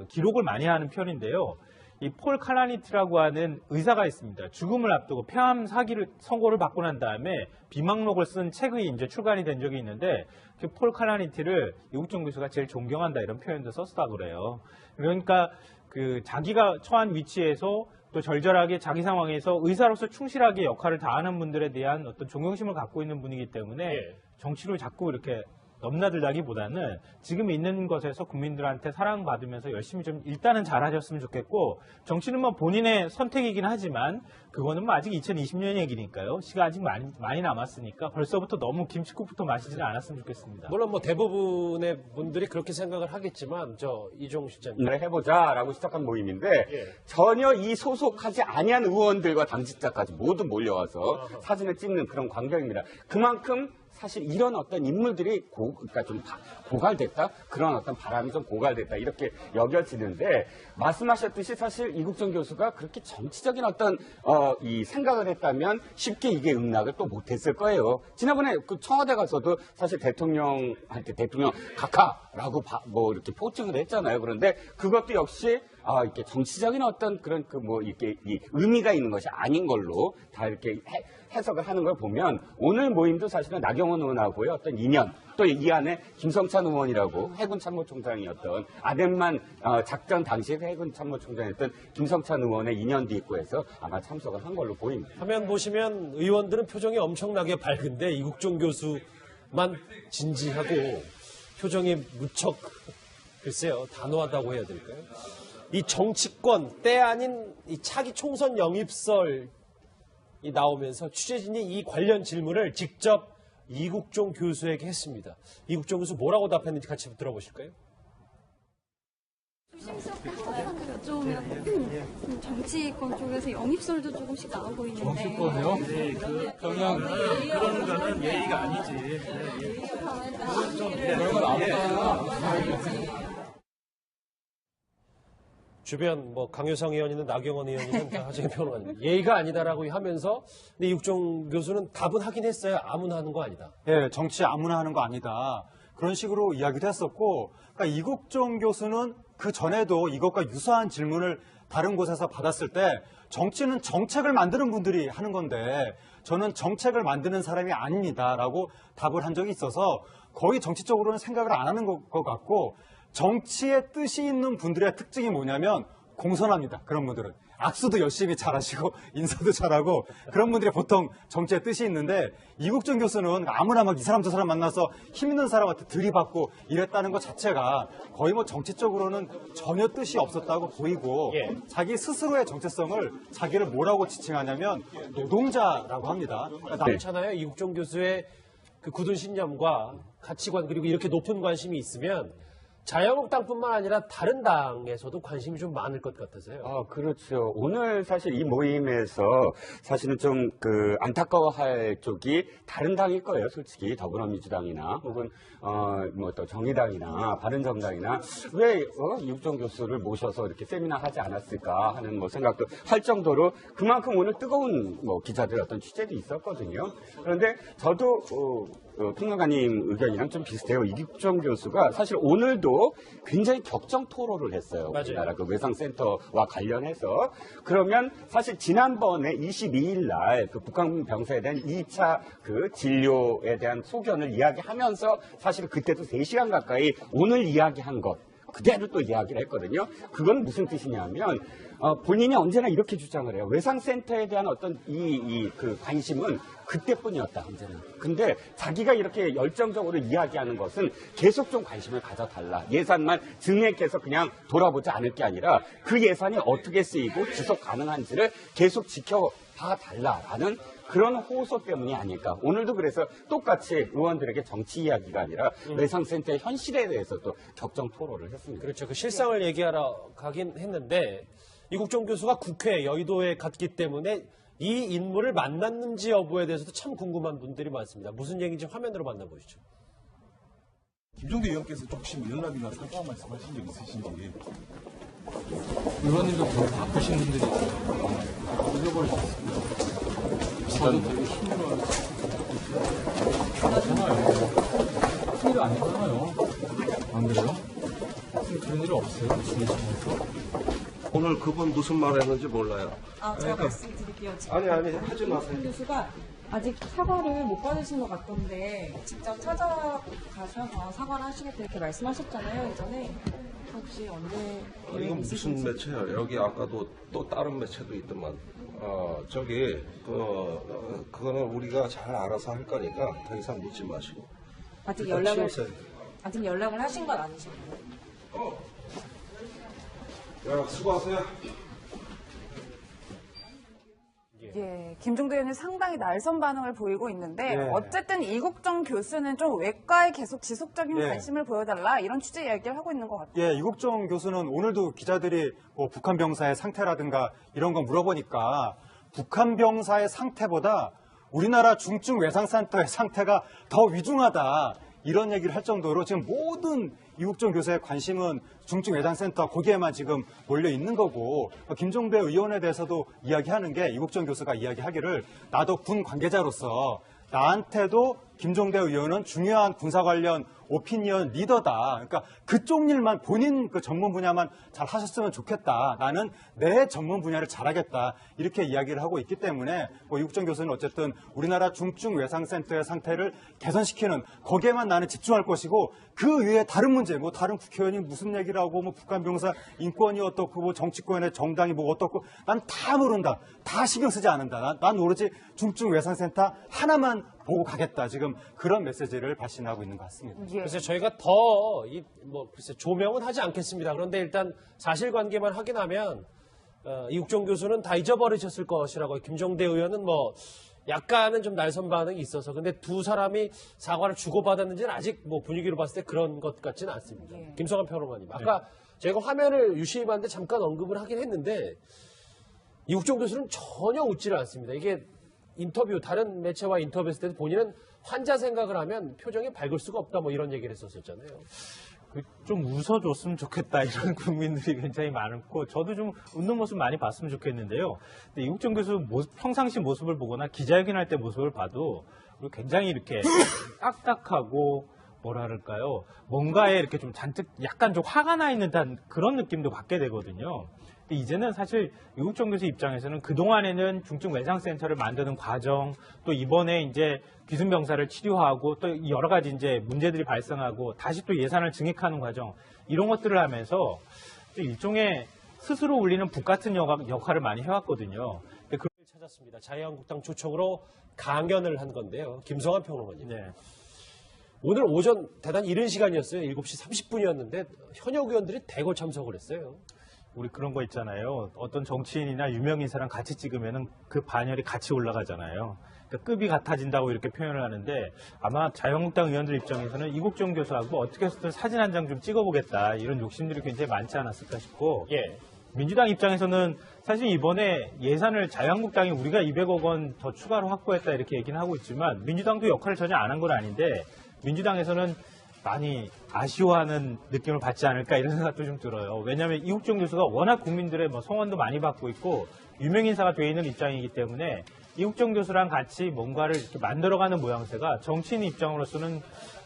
기록을 많이 하는 편인데요. 이 폴 칼라니트라고 하는 의사가 있습니다. 죽음을 앞두고 폐암 선고를 받고 난 다음에 비망록을 쓴 책이 이제 출간이 된 적이 있는데 그 폴 칼라니트를 이국종 교수가 제일 존경한다 이런 표현도 썼다 그래요. 그러니까 자기가 처한 위치에서 또 절절하게 자기 상황에서 의사로서 충실하게 역할을 다하는 분들에 대한 어떤 존경심을 갖고 있는 분이기 때문에 정치를 자꾸 이렇게 넘나들다기보다는 지금 있는 것에서 국민들한테 사랑받으면서 열심히 좀 일단은 잘하셨으면 좋겠고 정치는 뭐 본인의 선택이긴 하지만 그거는 뭐 아직 2020년 얘기니까요. 시간 아직 많이 남았으니까 벌써부터 너무 김칫국부터 마시지는 않았으면 좋겠습니다. 물론 뭐 대부분의 분들이 그렇게 생각을 하겠지만 이종 실장님 해보자라고 시작한 모임인데 예. 전혀 이 소속하지 아니한 의원들과 당직자까지 모두 몰려와서 사진을 찍는 그런 광경입니다. 그만큼 사실 이런 어떤 인물들이 그러니까 좀 고갈됐다? 그런 어떤 바람이 좀 고갈됐다. 이렇게 여겨지는데, 말씀하셨듯이 사실 이국종 교수가 그렇게 정치적인 어떤, 이 생각을 했다면 쉽게 이게 응낙을 또 못했을 거예요. 지난번에 그 청와대 가서도 사실 대통령한테 대통령 각하라고 뭐 이렇게 포칭을 했잖아요. 그런데 그것도 역시 이렇게 정치적인 어떤 그런 이렇게 이 의미가 있는 것이 아닌 걸로 다 이렇게 해석을 하는 걸 보면 오늘 모임도 사실은 나경원 의원하고의 어떤 인연 또 이 안에 김성찬 의원이라고 해군 참모총장이었던 아덴만 작전 당시에 해군 참모총장이었던 김성찬 의원의 인연도 있고 해서 아마 참석을 한 걸로 보입니다. 화면 보시면 의원들은 표정이 엄청나게 밝은데 이국종 교수만 진지하고 표정이 무척 글쎄요 단호하다고 해야 될까요? 이 정치권 때 아닌 이 차기 총선 영입설이 나오면서 취재진이 이 관련 질문을 직접 이국종 교수에게 했습니다. 이국종 교수 뭐라고 답했는지 같이 들어보실까요? 조심스럽게 하는 좀 정치권 쪽에서 영입설도 조금씩 나오고 있는데. 정치권이요? 네, 그냥 그러는 거는 예의가 아니지. 그런 건 아무나 주변 강효상 의원이든 나경원 의원이든 다 하정희 평론가님 예의가 아니다라고 하면서 근데 이국종 교수는 답은 하긴 했어요. 아무나 하는 거 아니다. 예, 정치 아무나 하는 거 아니다. 그런 식으로 이야기도 했었고, 그러니까 이국종 교수는 그 전에도 이것과 유사한 질문을 다른 곳에서 받았을 때 정치는 정책을 만드는 분들이 하는 건데 저는 정책을 만드는 사람이 아닙니다라고 답을 한 적이 있어서 거의 정치적으로는 생각을 안 하는 것 같고 정치의 뜻이 있는 분들의 특징이 뭐냐면 공손합니다. 그런 분들은. 악수도 열심히 잘하시고 인사도 잘하고 그런 분들이 보통 정치의 뜻이 있는데 이국종 교수는 아무나 막 이 사람 저 사람 만나서 힘 있는 사람한테 들이받고 이랬다는 것 자체가 거의 정치적으로는 전혀 뜻이 없었다고 보이고 자기 스스로의 정체성을 자기를 뭐라고 지칭하냐면 노동자라고 합니다. 그렇잖아요. 이국종 교수의 그 굳은 신념과 가치관 그리고 이렇게 높은 관심이 있으면 자유한국당뿐만 아니라 다른 당에서도 관심이 좀 많을 것 같아서요. 그렇죠. 오늘 사실 이 모임에서 사실은 좀 안타까워할 쪽이 다른 당일 거예요. 솔직히 더불어민주당이나 혹은 또 정의당이나 바른정당이나 왜 이국종 교수를 모셔서 이렇게 세미나 하지 않았을까 하는 생각도 할 정도로 그만큼 오늘 뜨거운 기자들 어떤 취재도 있었거든요. 그런데 저도 평론가님 의견이랑 좀 비슷해요. 이국종 교수가 사실 오늘도 가지고 굉장히 격정 토론을 했어요. 맞아요. 우리나라 그 외상센터와 관련해서. 그러면 사실 지난번에 22일 날 그 북한 병사에 대한 2차 그 진료에 대한 소견을 이야기하면서 사실 그때도 3시간 가까이 오늘 이야기한 것 그대로 또 이야기를 했거든요. 그건 무슨 뜻이냐면 본인이 언제나 이렇게 주장을 해요. 외상센터에 대한 어떤 그 관심은 그때뿐이었다, 언제나. 근데 자기가 이렇게 열정적으로 이야기하는 것은 계속 좀 관심을 가져달라. 예산만 증액해서 그냥 돌아보지 않을 게 아니라 그 예산이 어떻게 쓰이고 지속 가능한지를 계속 지켜봐달라라는 그런 호소 때문이 아닐까. 오늘도 그래서 똑같이 의원들에게 정치 이야기가 아니라 외상센터의 현실에 대해서 또 격정 토론을 했습니다. 그렇죠. 그 실상을 얘기하러 가긴 했는데 이국종 교수가 국회 여의도에 갔기 때문에 이 인물을 만났는지 여부에 대해서도 참 궁금한 분들이 많습니다. 무슨 얘기인지 화면으로 만나보시죠. 김종대 의원께서 혹시 연락이나 사과 말씀하신 적 있으신지. 의원님도 되게 바쁘신 분들이 잊어버리셨습니다. 저도 되게 힘들어요. 괜찮아요. 큰일 아니잖아요. 안 그래요? 그런 일 없어요? 오늘 그분 무슨 말 했는지 몰라요. 제가 말씀드릴게요. 지금 아니, 하지 마세요. 임 교수가 아직 사과를 못 받으신 것 같던데 직접 찾아가셔서 사과를 하시겠다 이렇게 말씀하셨잖아요, 예전에. 혹시 언제 이건 무슨 매체예요? 여기 아까도 또 다른 매체도 있더만. 그거는 우리가 잘 알아서 할 거니까 더 이상 묻지 마시고. 아직 일단 연락을 치우세요. 하신 건 아니시고. 야, 수고하세요. 예, 김종대 의원이 상당히 날선 반응을 보이고 있는데 예. 어쨌든 이국정 교수는 좀 외과에 계속 지속적인 예. 관심을 보여달라 이런 취지의 이야기를 하고 있는 것 같아요. 예, 이국정 교수는 오늘도 기자들이 뭐 북한 병사의 상태라든가 이런 거 물어보니까 북한 병사의 상태보다 우리나라 중증 외상센터의 상태가 더 위중하다. 이런 얘기를 할 정도로 지금 모든 이국정 교수의 관심은 중증 외상센터 거기에만 지금 몰려 있는 거고, 김종대 의원에 대해서도 이야기하는 게 이국정 교수가 이야기하기를 나도 군 관계자로서 나한테도 김종대 의원은 중요한 군사 관련 오피니언 리더다. 그러니까 그쪽 일만 본인 그 전문 분야만 잘 하셨으면 좋겠다. 나는 내 전문 분야를 잘하겠다. 이렇게 이야기를 하고 있기 때문에 이국정 교수는 어쨌든 우리나라 중증 외상센터의 상태를 개선시키는 거기에만 나는 집중할 것이고 그 외에 다른 문제, 다른 국회의원이 무슨 얘기를 하고 북한 병사 인권이 어떻고 정치권의 정당이 어떻고 난 다 모른다. 다 신경 쓰지 않는다. 난 오로지 중증 외상센터 하나만 보고 가겠다. 지금 그런 메시지를 발신하고 있는 것 같습니다. 예. 그래서 저희가 글쎄 조명은 하지 않겠습니다. 그런데 일단 사실관계만 확인하면 이국종 교수는 다 잊어버리셨을 것이라고, 김종대 의원은 약간은 좀 날선 반응이 있어서, 근데 두 사람이 사과를 주고받았는지는 아직 분위기로 봤을 때 그런 것 같지는 않습니다. 예. 김성환 평론가님, 아까 저희가 화면을 유심히 봤는데 잠깐 언급을 하긴 했는데 이국종 교수는 전혀 웃지를 않습니다. 이게 다른 매체와 인터뷰했을 때도 본인은 환자 생각을 하면 표정이 밝을 수가 없다 이런 얘기를 했었잖아요. 좀 웃어줬으면 좋겠다 이런 국민들이 굉장히 많고, 저도 좀 웃는 모습 많이 봤으면 좋겠는데요. 근데 이국정 교수 평상시 모습을 보거나 기자회견할 때 모습을 봐도 굉장히 이렇게 딱딱하고 뭐랄까요, 뭔가에 이렇게 좀 잔뜩 약간 좀 화가 나 있는 듯한 그런 느낌도 받게 되거든요. 근데 이제는 사실 이국정 교수 입장에서는 그동안에는 중증 외상센터를 만드는 과정, 또 이번에 이제 귀순병사를 치료하고 또 여러 가지 이제 문제들이 발생하고 다시 또 예산을 증액하는 과정, 이런 것들을 하면서 일종의 스스로 울리는 북 같은 역할을 많이 해왔거든요. 근데 그걸 찾았습니다. 자유한국당 초청으로 강연을 한 건데요. 김성환 평론가님. 네. 오늘 오전 대단히 이른 시간이었어요. 7시 30분이었는데 현역 의원들이 대거 참석을 했어요. 우리 그런 거 있잖아요. 어떤 정치인이나 유명 인사랑 같이 찍으면은 그 반열이 같이 올라가잖아요. 그러니까 급이 같아진다고 이렇게 표현을 하는데, 아마 자유한국당 의원들 입장에서는 이국정 교수하고 어떻게 해서든 사진 한 장 좀 찍어보겠다, 이런 욕심들이 굉장히 많지 않았을까 싶고, 예. 민주당 입장에서는 사실 이번에 예산을 자유한국당이 우리가 200억 원 더 추가로 확보했다 이렇게 얘기는 하고 있지만 민주당도 역할을 전혀 안 한 건 아닌데, 민주당에서는 많이 아쉬워하는 느낌을 받지 않을까 이런 생각도 좀 들어요. 왜냐하면 이국정 교수가 워낙 국민들의 성원도 많이 받고 있고 유명인사가 돼 있는 입장이기 때문에 이국정 교수랑 같이 뭔가를 이렇게 만들어가는 모양새가 정치인 입장으로서는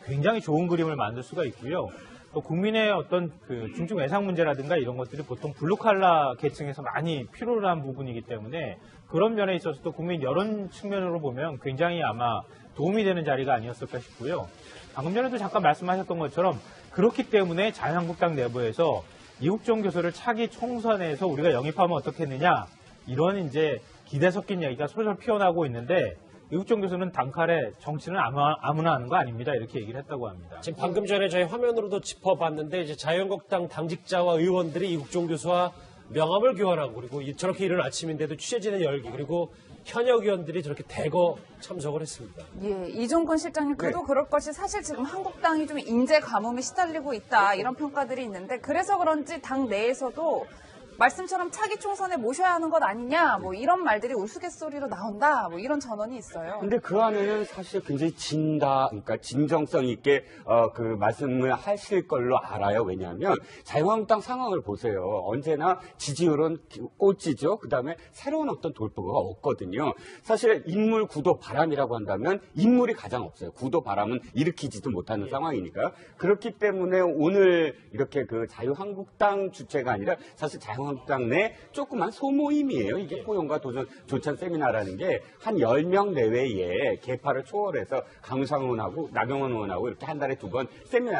굉장히 좋은 그림을 만들 수가 있고요. 또 국민의 어떤 그 중증 외상 문제라든가 이런 것들이 보통 블루칼라 계층에서 많이 필요로 한 부분이기 때문에 그런 면에 있어서 또 국민 여론 측면으로 보면 굉장히 아마 도움이 되는 자리가 아니었을까 싶고요. 방금 전에도 잠깐 말씀하셨던 것처럼 그렇기 때문에 자유한국당 내부에서 이국종 교수를 차기 총선에서 우리가 영입하면 어떻겠느냐 이런 이제 기대 섞인 얘기가 솔솔 피어나고 있는데 이국종 교수는 단칼에 정치는 아무나 하는 거 아닙니다 이렇게 얘기를 했다고 합니다. 지금 방금 전에 저희 화면으로도 짚어봤는데 이제 자유한국당 당직자와 의원들이 이국종 교수와 명함을 교환하고 그리고 저렇게 이른 아침인데도 취재진의 열기 그리고 현역 의원들이 저렇게 대거 참석을 했습니다. 예, 이종근 실장님 그도 그럴 것이 사실 지금 한국당이 좀 인재 가뭄에 시달리고 있다 이런 평가들이 있는데 그래서 그런지 당 내에서도 말씀처럼 차기 총선에 모셔야 하는 것 아니냐 뭐 이런 말들이 우스갯소리로 나온다 뭐 이런 전언이 있어요. 근데 그 안에는 사실 굉장히 그러니까 진정성 있게 그 말씀을 하실 걸로 알아요. 왜냐하면 자유한국당 상황을 보세요. 언제나 지지율은 꼴찌죠. 그다음에 새로운 어떤 돌파가 없거든요. 사실 인물 구도 바람이라고 한다면 인물이 가장 없어요. 구도 바람은 일으키지도 못하는 상황이니까. 그렇기 때문에 오늘 이렇게 그 자유한국당 주체가 아니라 사실 자유한국당 내 조그만 소모임이에요. 이게 포용과 도전 조찬 세미나라는 게 한 10명 내외에 계파를 초월해서 강상훈하고 나경원 의원하고 이렇게 한 달에 2번 세미나